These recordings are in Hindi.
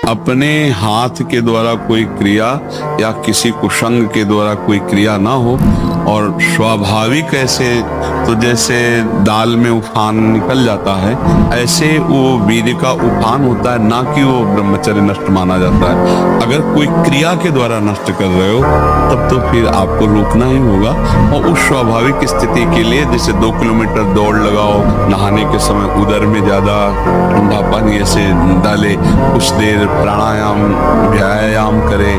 अपने हाथ के द्वारा कोई क्रिया या किसी कुसंग के द्वारा कोई क्रिया ना हो और स्वाभाविक ऐसे, तो जैसे दाल में उफान निकल जाता है ऐसे वो वीर्य का उफान होता है, ना कि वो ब्रह्मचर्य नष्ट माना जाता है। अगर कोई क्रिया के द्वारा नष्ट कर रहे हो तब तो फिर आपको रोकना ही होगा। और उस स्वाभाविक स्थिति के लिए जैसे 2 किलोमीटर दौड़ लगाओ, नहाने के समय उदर में ज्यादा ठंडा पानी ऐसे डाले, कुछ देर प्राणायाम व्यायाम करे,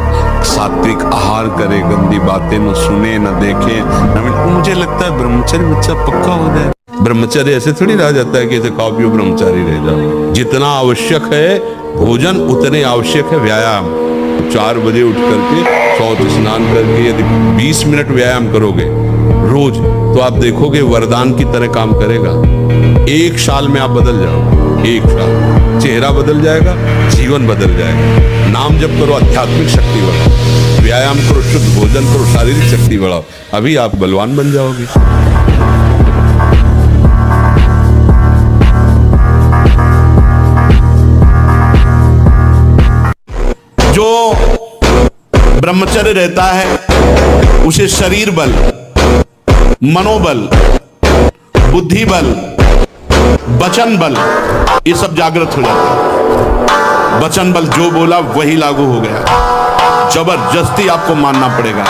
सात्विक आहार करे, गंदी बातें न सुने न देखे। मुझे लगता है ब्रह्मचर्य बच्चा पक्का हो जाए। ब्रह्मचर्य ऐसे थोड़ी रह जाता है कि ऐसे खाओ पियो ब्रह्मचारी रह जाओ। जितना आवश्यक है भोजन उतने आवश्यक है व्यायाम। 4 बजे उठ करके शौच स्नान करके यदि 20 मिनट व्यायाम करोगे रोज तो आप देखोगे वरदान की तरह काम करेगा। 1 साल में आप बदल जाओगे। 1 साल चेहरा बदल जाएगा, जीवन बदल जाएगा। नाम जप करो, आध्यात्मिक शक्ति बढ़ाओ, व्यायाम करो, शुद्ध भोजन करो, शारीरिक शक्ति बढ़ाओ, अभी आप बलवान बन जाओगे। जो ब्रह्मचर्य रहता है उसे शरीर बल, मनोबल, बुद्धि बल, वचन बल ये सब जागृत हो जाता है। वचन बल जो बोला वही लागू हो गया, जबरदस्ती आपको मानना पड़ेगा।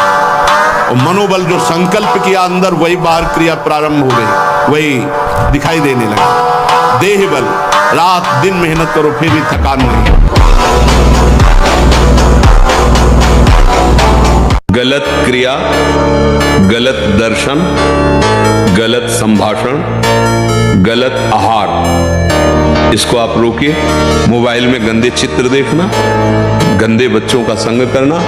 और मनोबल जो संकल्प किया अंदर वही बाहर क्रिया प्रारंभ हो गई, वही दिखाई देने लगा। देह बल, रात दिन मेहनत करो फिर भी थकान नहीं। गलत क्रिया, गलत दर्शन, गलत संभाषण, गलत आहार, इसको आप रोकिए। मोबाइल में गंदे चित्र देखना, गंदे बच्चों का संग करना,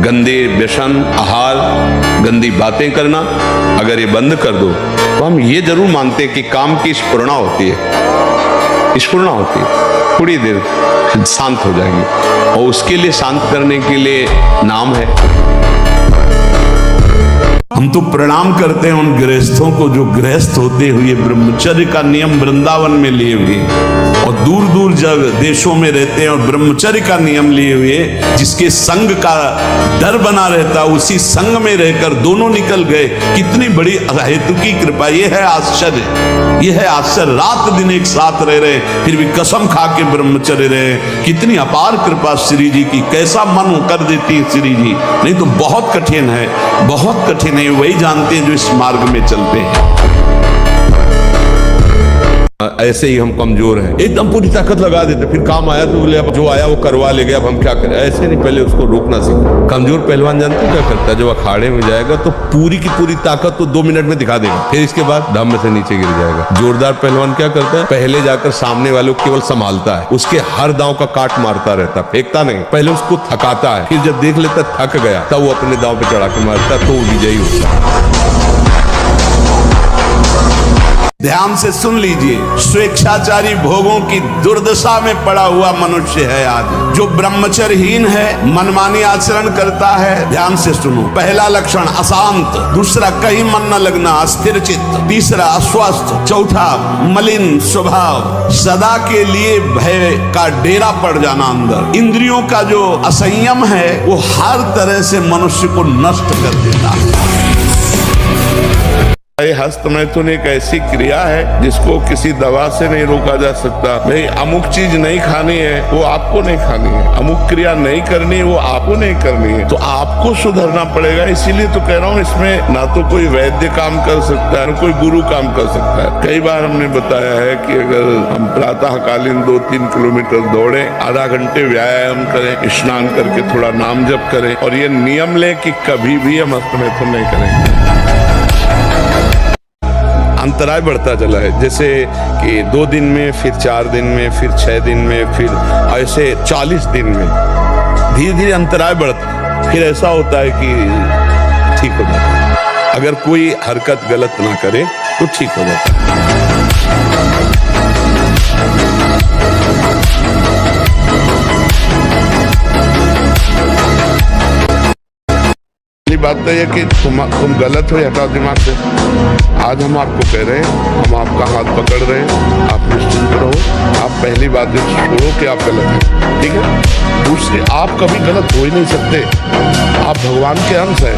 गंदे व्यसन आहार, गंदी बातें करना, अगर ये बंद कर दो तो हम ये जरूर मानते हैं कि काम की स्फुरणा होती है, स्फुरणा होती है, थोड़ी देर शांत हो जाएंगे। और उसके लिए शांत करने के लिए नाम है। हम तो प्रणाम करते हैं उन गृहस्थों को जो गृहस्थ होते हुए ब्रह्मचर्य का नियम वृंदावन में लिए हुए और दूर दूर जगह देशों में रहते हैं और ब्रह्मचर्य का नियम लिए हुए, जिसके संग का डर बना रहता उसी संग में रहकर दोनों निकल गए। कितनी बड़ी हेतु की कृपा, यह है आश्चर्य, यह है आश्चर्य। रात दिन एक साथ रह रहे फिर भी कसम खा के ब्रह्मचर्य रहे। कितनी अपार कृपा श्री जी की, कैसा मन कर देती है श्री जी। नहीं तो बहुत कठिन है, बहुत कठिन है। वही जानते हैं जो इस मार्ग में चलते हैं। ऐसे ही हम कमजोर हैं, एकदम पूरी ताकत लगा देते, फिर काम आया तो बोले अब जो आया वो करवा ले गए, अब हम क्या करें। ऐसे नहीं, पहले उसको रोकना सीखो। कमजोर पहलवान जानते क्या करता है, जब अखाड़े में जाएगा तो पूरी की पूरी ताकत तो 2 मिनट में दिखा देगा, फिर इसके बाद दम से नीचे गिर जाएगा। जोरदार पहलवान क्या करता है, पहले जाकर सामने वालों को केवल संभालता है, उसके हर दांव का काट मारता रहता, फेंकता नहीं, पहले उसको थकाता है, फिर जब देख लेता थक गया तब वो अपने दांव पे चढ़ा के मारता, तो वो विजयी होता है। ध्यान से सुन लीजिए, स्वेच्छाचारी भोगों की दुर्दशा में पड़ा हुआ मनुष्य है आज। जो ब्रह्मचर्यहीन है, मनमानी आचरण करता है। ध्यान से सुनो, पहला लक्षण अशांत, दूसरा कहीं मन न लगना, अस्थिर चित्त, तीसरा अस्वस्थ, चौथा मलिन स्वभाव, सदा के लिए भय का डेरा पड़ जाना अंदर। इंद्रियों का जो असंयम है वो हर तरह से मनुष्य को नष्ट कर देता है। हस्त मैथुन एक ऐसी क्रिया है जिसको किसी दवा से नहीं रोका जा सकता। भाई अमुक चीज नहीं खानी है वो आपको नहीं खानी है, अमुक क्रिया नहीं करनी है वो आपको नहीं करनी है, तो आपको सुधरना पड़ेगा। इसीलिए तो कह रहा हूँ, इसमें ना तो कोई वैद्य काम कर सकता है ना कोई गुरु काम कर सकता है। कई बार हमने बताया है कि अगर हम प्रातःकालीन 2-3 किलोमीटर दौड़े, आधा घंटे व्यायाम करें, स्नान करके थोड़ा नाम जप करें और ये नियम लें कि कभी भी हम हस्त मैथुन नहीं करेंगे। अंतराय बढ़ता चला है, जैसे कि 2 दिन में, फिर 4 दिन में, फिर 6 दिन में, फिर ऐसे 40 दिन में धीरे धीरे अंतराय बढ़ता, फिर ऐसा होता है कि ठीक हो जाता है। अगर कोई हरकत गलत ना करे तो ठीक हो जाता है। बात तो यह कि तुम गलत हो, हटाओ दिमाग से। आज हम आपको कह रहे हैं, हम आपका हाथ पकड़ रहे हैं, आप निश्चिंत रहो। आप पहली बात जो छोड़ो कि आप गलत हैं, ठीक है। कि आप कभी गलत हो ही नहीं सकते, आप भगवान के अंश हैं।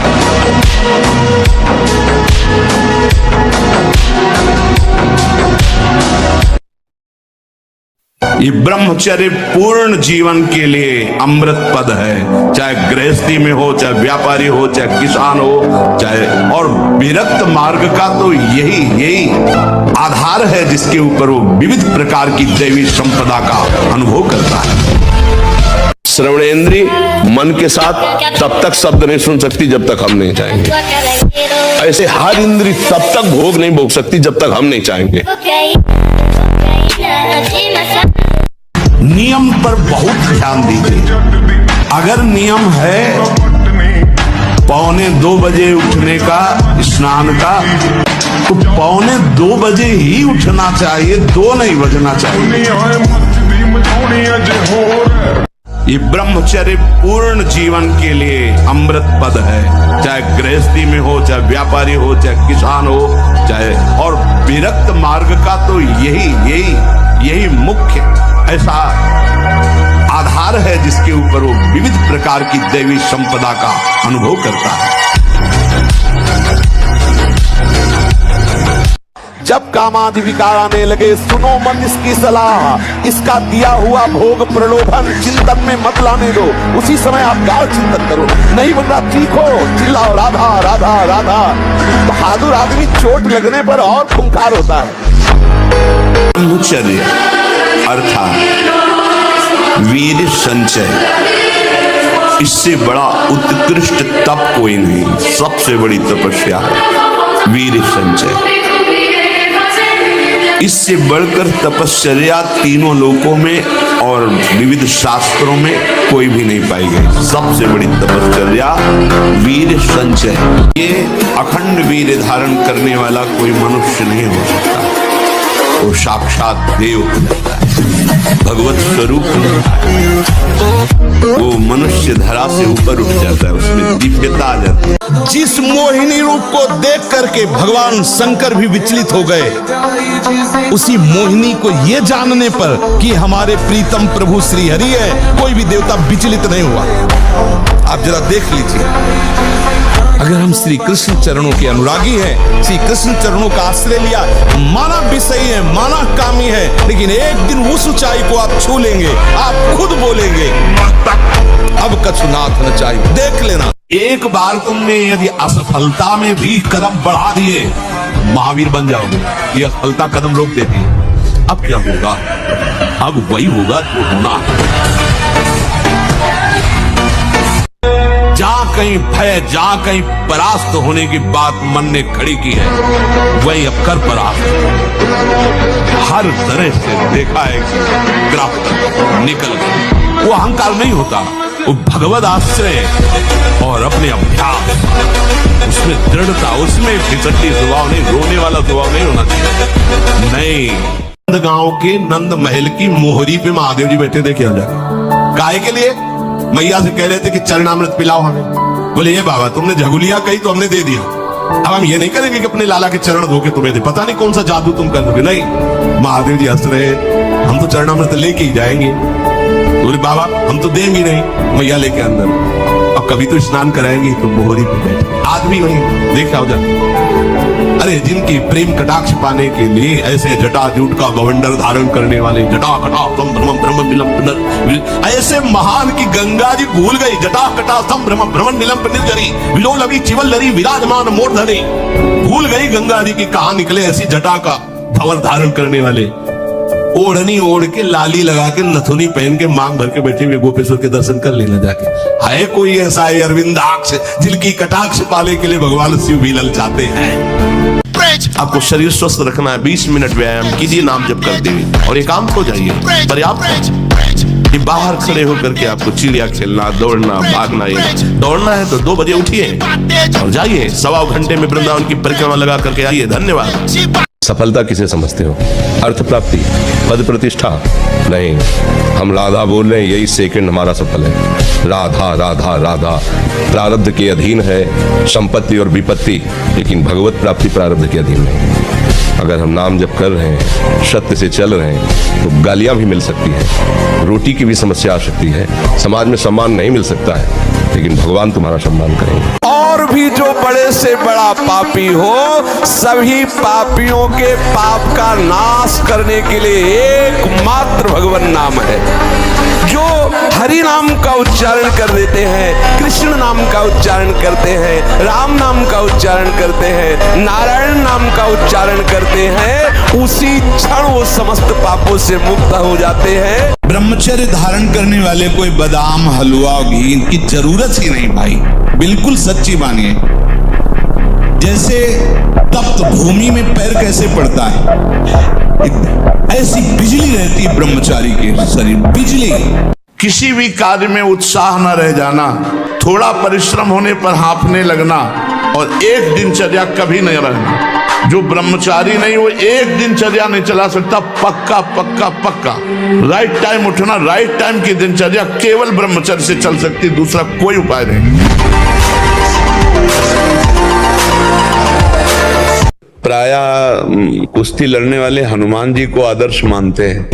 ये ब्रह्मचर्य पूर्ण जीवन के लिए अमृत पद है, चाहे गृहस्थी में हो, चाहे व्यापारी हो, चाहे किसान हो, चाहे और विरक्त मार्ग का तो यही आधार है जिसके ऊपर वो विविध प्रकार की दैवी संपदा का अनुभव करता है। श्रवणेंद्रिय मन के साथ तब तक शब्द नहीं सुन सकती जब तक हम नहीं चाहेंगे। ऐसे हर इंद्रिय तब तक भोग नहीं भोग सकती जब तक हम नहीं चाहेंगे। नियम पर बहुत ध्यान दीजिए। अगर नियम है 1:45 बजे उठने का, स्नान का, तो 1:45 बजे ही उठना चाहिए, 2 नहीं बजना चाहिए। ये ब्रह्मचर्य पूर्ण जीवन के लिए अमृत पद है, चाहे गृहस्थी में हो, चाहे व्यापारी हो, चाहे किसान हो, चाहे और विरक्त मार्ग का तो यही मुख्य ऐसा आधार है जिसके ऊपर वो विविध प्रकार की दैवी संपदा का अनुभव करता है। जब कामादि विकार आने लगे, सुनो मन इसकी सलाह, इसका दिया हुआ भोग प्रलोभन चिंतन में मत लाने दो। उसी समय आप गाढ़ चिंतन करो, नहीं बनना चीखो, चिल्लाओ राधा राधा राधा। बहादुर आदमी चोट लगने पर और खूंखार होता है। ब्रह्मचर्य अर्थात वीर संचय, इससे बड़ा उत्कृष्ट तप कोई नहीं। सबसे बड़ी तपस्या है वीर संचय। इससे बढ़कर तपश्चर्या तीनों लोकों में और विविध शास्त्रों में कोई भी नहीं पाई गई। सबसे बड़ी तपश्चर्या वीर संचय। ये अखंड वीर धारण करने वाला कोई मनुष्य नहीं हो सकता, वो साक्षात देव होता है, भगवत स्वरूप होता है। वो मनुष्य धरा से ऊपर उठ जाता है, उसमें दिव्यता आ जाती है। जिस मोहिनी रूप को देख करके भगवान शंकर भी विचलित हो गए, उसी मोहिनी को ये जानने पर कि हमारे प्रीतम प्रभु श्री हरि है, कोई भी देवता विचलित नहीं हुआ। आप जरा देख लीजिए। अगर हम श्री कृष्ण चरणों के अनुरागी हैं, श्री कृष्ण चरणों का आश्रय लिया, माना विषयी है, माना कामी है, लेकिन एक दिन उस ऊंचाई को आप छू लेंगे, आप खुद बोलेंगे अब कछु नाथ न चाहिए। देख लेना, एक बार तुमने यदि असफलता में भी कदम बढ़ा दिए, महावीर बन जाओगे। ये असफलता कदम रोक देती है। अब क्या होगा? अब वही होगा जो होना। जहां कहीं भय, जहां कहीं परास्त होने की बात मन ने खड़ी की है, वही अब कर परास्त। हर तरह से देखा है कि गिरफ्त निकल गई। वो अहंकार नहीं होता, वो भगवद आश्रय और अपने अभ्यास, उसमें दृढ़ता, उसमें फिसड्डी स्वभाव नहीं, रोने वाला स्वभाव नहीं होना चाहिए। नहीं, नंद गांव के नंद महल की मोहरी पे महादेव जी बैठे थे। क्या जाए गाय के लिए मैया से कह रहे थे कि चरणामृत पिलाओ हमें। बोले ये बाबा तुमने झगुलिया कही तो हमने दे दिया, अब हम ये नहीं करेंगे कि अपने लाला के चरण धो के तुम्हें दे, पता नहीं कौन सा जादू तुम कर दोगे। नहीं, महादेव जी हंस रहे, हम तो चरणामृत लेके ही जाएंगे। बोले बाबा हम तो देंगे नहीं। मैया लेके अंदर, अब कभी तो स्नान कराएंगे तो मोहरी पे बैठे आदमी वही देखा हो जाता। अरे जिनकी प्रेम कटाक्ष पाने के लिए ऐसे जटाजूट का बवंडर धारण करने वाले, जटा कटा संभ्रम ब्रह्म निलंबन, ऐसे महान की गंगा जी भूल गई। जटा कटा संभ्रम ब्रह्म निलंबन निर्जरी, विलोलवी चिवल्लरी विराजमान मूर्धनि। भूल गई गंगा जी की कहां निकले ऐसी जटा का भवन धारण करने वाले। ओढ़नी ओढ़ के, लाली लगा के, नथुनी पहन के, मांग भर के बैठे हुए गोपेश्वर के दर्शन कर लेना जाके। है कोई ऐसा है अरविंदाक्ष जिनकी कटाक्ष पाने के लिए भगवान शिव भी ललचाते हैं। आपको शरीर स्वस्थ रखना है, 20 मिनट व्यायाम कीजिए, नाम जप करते हुए, और एकांत हो जाइए, पर्याप्त है। बाहर खड़े होकर के आपको चिड़िया खेलना, दौड़ना, भागना, ये दौड़ना है तो 2 बजे उठिए और जाइए, 1.25 घंटे में वृंदावन की परिक्रमा लगा करके आइए। धन्यवाद। सफलता किसे समझते हो? अर्थ प्राप्ति, पद प्रतिष्ठा? नहीं, हम राधा बोल रहे हैं, यही सेकंड हमारा सफल है। राधा राधा राधा। प्रारब्ध के अधीन है संपत्ति और विपत्ति, लेकिन भगवत प्राप्ति प्रारब्ध के अधीन नहीं। अगर हम नाम जप कर रहे हैं, सत्य से चल रहे हैं, तो गालियां भी मिल सकती है, रोटी की भी समस्या आ सकती है, समाज में सम्मान नहीं मिल सकता है, लेकिन भगवान तुम्हारा सम्मान करेंगे। और भी जो बड़े से बड़ा पापी हो, सभी पापियों के पाप का नाश करने के लिए एकमात्र भगवान नाम है। जो हरि नाम का उच्चारण कर देते हैं, कृष्ण नाम का उच्चारण करते हैं, राम नाम का उच्चारण करते हैं, नारायण नाम का उच्चारण करते हैं, उसी क्षण वो समस्त पापों से मुक्त हो जाते हैं। ब्रह्मचर्य धारण करने वाले कोई बादाम हलवा घी इनकी जरूरत ही नहीं भाई, बिल्कुल सच्ची मानिए। जैसे तप्त भूमि में पैर कैसे पड़ता है, ऐसी बिजली रहती है ब्रह्मचारी के शरीर, बिजली। किसी भी कार्य में उत्साह न रह जाना, थोड़ा परिश्रम होने पर हाँफने लगना, और एक दिनचर्या कभी नहीं रहना। जो ब्रह्मचारी नहीं, वो एक दिनचर्या नहीं चला सकता, पक्का पक्का पक्का। राइट टाइम उठना, राइट टाइम की दिनचर्या केवल ब्रह्मचर्य से चल सकती, दूसरा कोई उपाय नहीं। प्रायः कुश्ती लड़ने वाले हनुमान जी को आदर्श मानते हैं।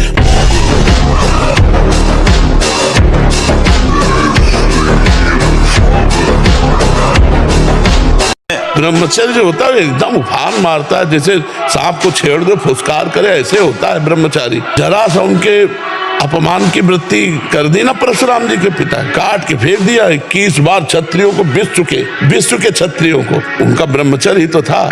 ब्रह्मचर्य जो होता है एकदम उफान मारता है, जैसे सांप को छेड़ दो फुसकार करे, ऐसे होता है ब्रह्मचारी। जरा सा उनके अपमान की वृत्ति कर दी ना परशुराम जी के पिता, काट के फेंक दिया। 21 बार क्षत्रियों को विश्व के क्षत्रियों को, उनका ब्रह्मचर्य ही तो था।